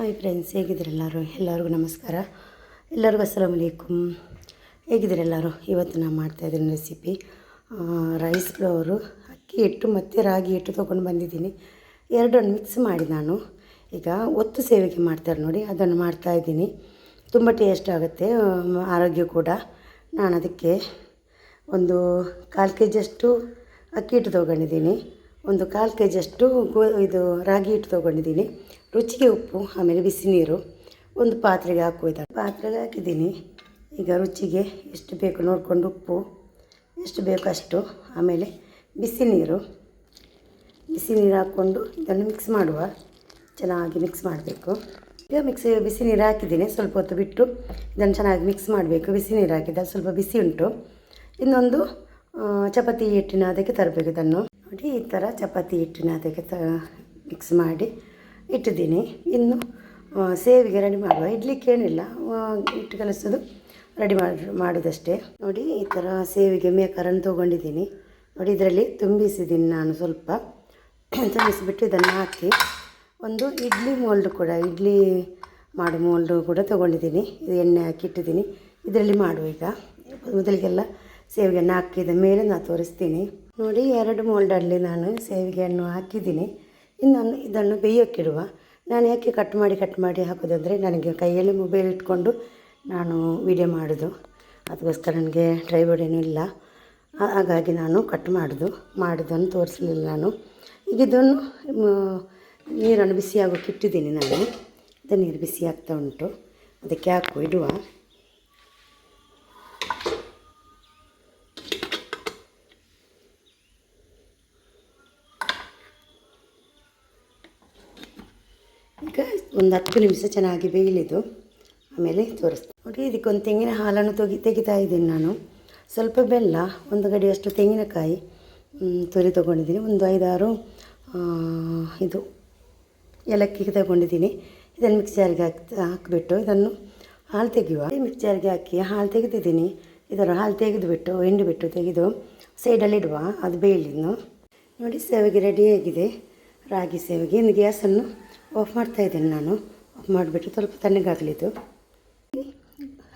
Hi friends, ಹೇಗಿದ್ದೀರಿ ಎಲ್ಲರಿಗೂ ನಮಸ್ಕಾರ. ಎಲ್ಲರಿಗೂ ಅಸ್ಸಲಾಮು ಅಲೈಕುಮ್. ಹೇಗಿದ್ದೀರಿ ಎಲ್ಲರೂ? ಇವತ್ತು ನಾನು ಮಾಡ್ತಾಯಿದ್ದೀನಿ ರೆಸಿಪಿ ರೈಸ್ ಫ್ಲವರು, ಅಕ್ಕಿ ಹಿಟ್ಟು ಮತ್ತು ರಾಗಿ ಹಿಟ್ಟು ತೊಗೊಂಡು ಬಂದಿದ್ದೀನಿ. ಎರಡನ್ನು ಮಿಕ್ಸ್ ಮಾಡಿ ನಾನು ಈಗ ಒತ್ತು ಸೇವಿಗೆ ಮಾಡ್ತಾರೆ ನೋಡಿ, ಅದನ್ನು ಮಾಡ್ತಾಯಿದ್ದೀನಿ. ತುಂಬ ಟೇಸ್ಟ್ ಆಗುತ್ತೆ, ಆರೋಗ್ಯ ಕೂಡ. ನಾನು ಅದಕ್ಕೆ ಒಂದು 1/4 kg ಅಷ್ಟು ಅಕ್ಕಿ ಹಿಟ್ಟು ತೊಗೊಂಡಿದ್ದೀನಿ, ಒಂದು 1/4 kg ಅಷ್ಟು ಇದು ರಾಗಿ ಹಿಟ್ಟು ತೊಗೊಂಡಿದ್ದೀನಿ. ರುಚಿಗೆ ಉಪ್ಪು, ಆಮೇಲೆ ಬಿಸಿ ನೀರು ಒಂದು ಪಾತ್ರೆಗೆ ಪಾತ್ರೆಗೆ ಹಾಕಿದ್ದೀನಿ. ಈಗ ರುಚಿಗೆ ಎಷ್ಟು ಬೇಕು ನೋಡಿಕೊಂಡು ಉಪ್ಪು ಎಷ್ಟು ಬೇಕು ಅಷ್ಟು, ಆಮೇಲೆ ಬಿಸಿ ನೀರು ಹಾಕ್ಕೊಂಡು ಇದನ್ನು ಮಿಕ್ಸ್ ಮಾಡುವ. ಚೆನ್ನಾಗಿ ಮಿಕ್ಸ್ ಮಾಡಬೇಕು. ಈಗ ಬಿಸಿ ನೀರು ಹಾಕಿದ್ದೀನಿ. ಸ್ವಲ್ಪ ಹೊತ್ತು ಬಿಟ್ಟು ಇದನ್ನು ಚೆನ್ನಾಗಿ ಮಿಕ್ಸ್ ಮಾಡಬೇಕು. ಬಿಸಿ ನೀರು ಹಾಕಿದ್ದ ಸ್ವಲ್ಪ ಬಿಸಿ ಉಂಟು. ಇನ್ನೊಂದು ಚಪಾತಿ ಹಿಟ್ಟಿನ ಅದಕ್ಕೆ ತರಬೇಕು. ಇದನ್ನು ನೋಡಿ, ಈ ಥರ ಚಪಾತಿ ಹಿಟ್ಟಿನ ಅದಕ್ಕೆ ಮಿಕ್ಸ್ ಮಾಡಿ ಇಟ್ಟಿದ್ದೀನಿ. ಇನ್ನು ಸೇವಿಗೆ ರೆಡಿ ಮಾಡುವ. ಇಡ್ಲಿಕ್ಕೆ ಏನಿಲ್ಲ, ಹಿಟ್ಟು ಕಲಿಸೋದು ರೆಡಿ ಮಾಡೋದಷ್ಟೇ. ನೋಡಿ, ಈ ಥರ ಸೇವಿಗೆ ಮೇಕರನ್ನು ತೊಗೊಂಡಿದ್ದೀನಿ. ನೋಡಿ, ಇದರಲ್ಲಿ ತುಂಬಿಸಿದ್ದೀನಿ ನಾನು. ಸ್ವಲ್ಪ ತುಂಬಿಸಿಬಿಟ್ಟು ಇದನ್ನು ಹಾಕಿ ಒಂದು ಇಡ್ಲಿ ಮಾಡೋ ಮೋಲ್ಡು ಕೂಡ ತೊಗೊಂಡಿದ್ದೀನಿ. ಇದು ಎಣ್ಣೆ ಹಾಕಿ ಇಟ್ಟಿದ್ದೀನಿ. ಇದರಲ್ಲಿ ಮಾಡುವ. ಈಗ ಮೊದಲಿಗೆಲ್ಲ ಸೇವಿಗೆಯನ್ನು ಹಾಕಿದ ಮೇಲೆ ನಾನು ತೋರಿಸ್ತೀನಿ. ನೋಡಿ, 2 ಮೋಲ್ಡಲ್ಲಿ ನಾನು ಸೇವಿಗೆಯನ್ನು ಹಾಕಿದ್ದೀನಿ. ಇದನ್ನು ಬೇಯೋಕ್ಕಿಡುವ. ನಾನು ಯಾಕೆ ಕಟ್ ಮಾಡಿ ಹಾಕೋದಂದರೆ, ನನಗೆ ಕೈಯಲ್ಲಿ ಮೊಬೈಲ್ ಇಟ್ಕೊಂಡು ನಾನು ವಿಡಿಯೋ ಮಾಡೋದು, ಅದಕ್ಕೋಸ್ಕರ ನನಗೆ ಟ್ರೈಬೋರ್ಡ್ ಏನೂ ಇಲ್ಲ. ಹಾಗಾಗಿ ನಾನು ಕಟ್ ಮಾಡೋದನ್ನು ತೋರಿಸಲಿಲ್ಲ ನಾನು. ಈಗ ಇದನ್ನು ನೀರನ್ನು ಬಿಸಿ ಆಗೋಕ್ಕೆ ಇಟ್ಟಿದ್ದೀನಿ ನಾನು. ಇದು ನೀರು ಬಿಸಿ ಆಗ್ತಾ ಉಂಟು, ಅದಕ್ಕೆ ಇಡುವ. ಈಗ ಒಂದು 10 ನಿಮಿಷ ಚೆನ್ನಾಗಿ ಬೇಯಲಿದ್ದು, ಆಮೇಲೆ ತೋರಿಸ್ತೀನಿ. ನೋಡಿ, ಇದಕ್ಕೊಂದು ತೆಂಗಿನ ಹಾಲನ್ನು ತೆಗಿತಾ ಇದ್ದೀನಿ ನಾನು. ಸ್ವಲ್ಪ ಬೆಲ್ಲ, ಒಂದು ಗಡಿಯಷ್ಟು ತೆಂಗಿನಕಾಯಿ ತುರಿ ತೊಗೊಂಡಿದ್ದೀನಿ. ಒಂದು 5-6 ಇದು ಏಲಕ್ಕಿ ತಗೊಂಡಿದ್ದೀನಿ. ಇದನ್ನು ಮಿಕ್ಸರ್ಗೆ ಹಾಕಿಬಿಟ್ಟು ಇದನ್ನು ಹಾಲು ತೆಗೆಯುವ. ಮಿಕ್ಸರ್ಗೆ ಹಾಕಿ ಹಾಲು ತೆಗೆದಿದ್ದೀನಿ. ಇದರ ಹಾಲು ತೆಗೆದುಬಿಟ್ಟು ಹಿಂಡಿಬಿಟ್ಟು ತೆಗೆದು ಸೈಡಲ್ಲಿ ಇಡುವ. ಅದು ಬೇಯಲಿನ್ನು. ನೋಡಿ, ಸೇವಿಗೆ ರೆಡಿಯಾಗಿದೆ, ರಾಗಿ ಸೇವಿಗೆ. ಇನ್ನು ಗ್ಯಾಸನ್ನು ಆಫ್ ಮಾಡ್ತಾಯಿದ್ದೀನಿ ನಾನು. ಆಫ್ ಮಾಡಿಬಿಟ್ಟು ಸ್ವಲ್ಪ ತಣ್ಣಗಾಗಲಿದ್ದು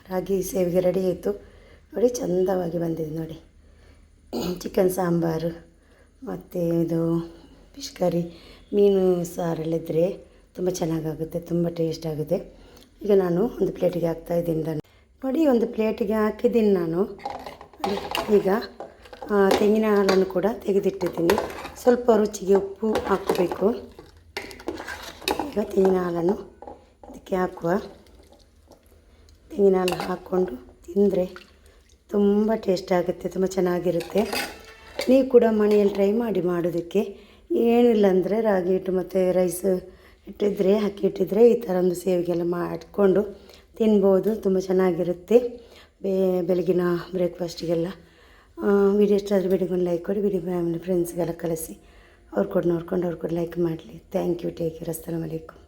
ರಾಗಿ ಸೇವಿಗೆ ರೆಡಿ ಆಯಿತು. ನೋಡಿ, ಚಂದವಾಗಿ ಬಂದಿದೆ ನೋಡಿ. ಚಿಕನ್ ಸಾಂಬಾರು ಮತ್ತು ಇದು ಫಿಶ್ ಕರಿ, ಮೀನು ಸಾರಲ್ಲಿದ್ದರೆ ತುಂಬ ಚೆನ್ನಾಗಾಗುತ್ತೆ, ತುಂಬ ಟೇಸ್ಟ್ ಆಗುತ್ತೆ. ಈಗ ನಾನು ಒಂದು ಪ್ಲೇಟಿಗೆ ಹಾಕ್ತಾಯಿದ್ದೀನಿ ನಾನು. ನೋಡಿ, ಒಂದು ಪ್ಲೇಟಿಗೆ ಹಾಕಿದ್ದೀನಿ ನಾನು. ಈಗ ತೆಂಗಿನ ಹಾಲನ್ನು ಕೂಡ ತೆಗೆದಿಟ್ಟಿದ್ದೀನಿ. ಸ್ವಲ್ಪ ರುಚಿಗೆ ಉಪ್ಪು ಹಾಕಬೇಕು. ಈಗ ತೆಂಗಿನ ಹಾಲನ್ನು ಇದಕ್ಕೆ ಹಾಕುವ. ತೆಂಗಿನ ಹಾಲು ಹಾಕ್ಕೊಂಡು ತಿಂದರೆ ತುಂಬ ಟೇಸ್ಟ್ ಆಗುತ್ತೆ, ತುಂಬ ಚೆನ್ನಾಗಿರುತ್ತೆ. ನೀವು ಕೂಡ ಮನೆಯಲ್ಲಿ ಟ್ರೈ ಮಾಡಿ ಮಾಡೋದಕ್ಕೆ. ಏನಿಲ್ಲ ಅಂದರೆ ರಾಗಿ ಹಿಟ್ಟು ಮತ್ತು ರೈಸ್ ಇಟ್ಟಿದ್ದರೆ ಅಕ್ಕಿ ಇಟ್ಟಿದ್ದರೆ ಈ ಥರ ಒಂದು ಸೇವಿಗೆಲ್ಲ ಮಾಡಿಕೊಂಡು ತಿನ್ಬೋದು, ತುಂಬ ಚೆನ್ನಾಗಿರುತ್ತೆ. ಬೆಳಗಿನ ಬ್ರೇಕ್ಫಾಸ್ಟಿಗೆಲ್ಲ. ವಿಡಿಯೋ ಇಷ್ಟ ಆದರೆ ವಿಡಿಯೋಗೊಂದು ಲೈಕ್ ಕೊಡಿ. ವಿಡಿಯೋ ಫ್ಯಾಮಿಲಿ ಫ್ರೆಂಡ್ಸ್ಗೆಲ್ಲ ಕಳಿಸಿ. ಅವ್ರು ಕೂಡ ನೋಡ್ಕೊಂಡು ಅವ್ರು ಕೂಡ ಲೈಕ್ ಮಾಡಲಿ. Thank you. Take care. ಅಸ್ಸಲಾಮು ಅಲೈಕುಮ್.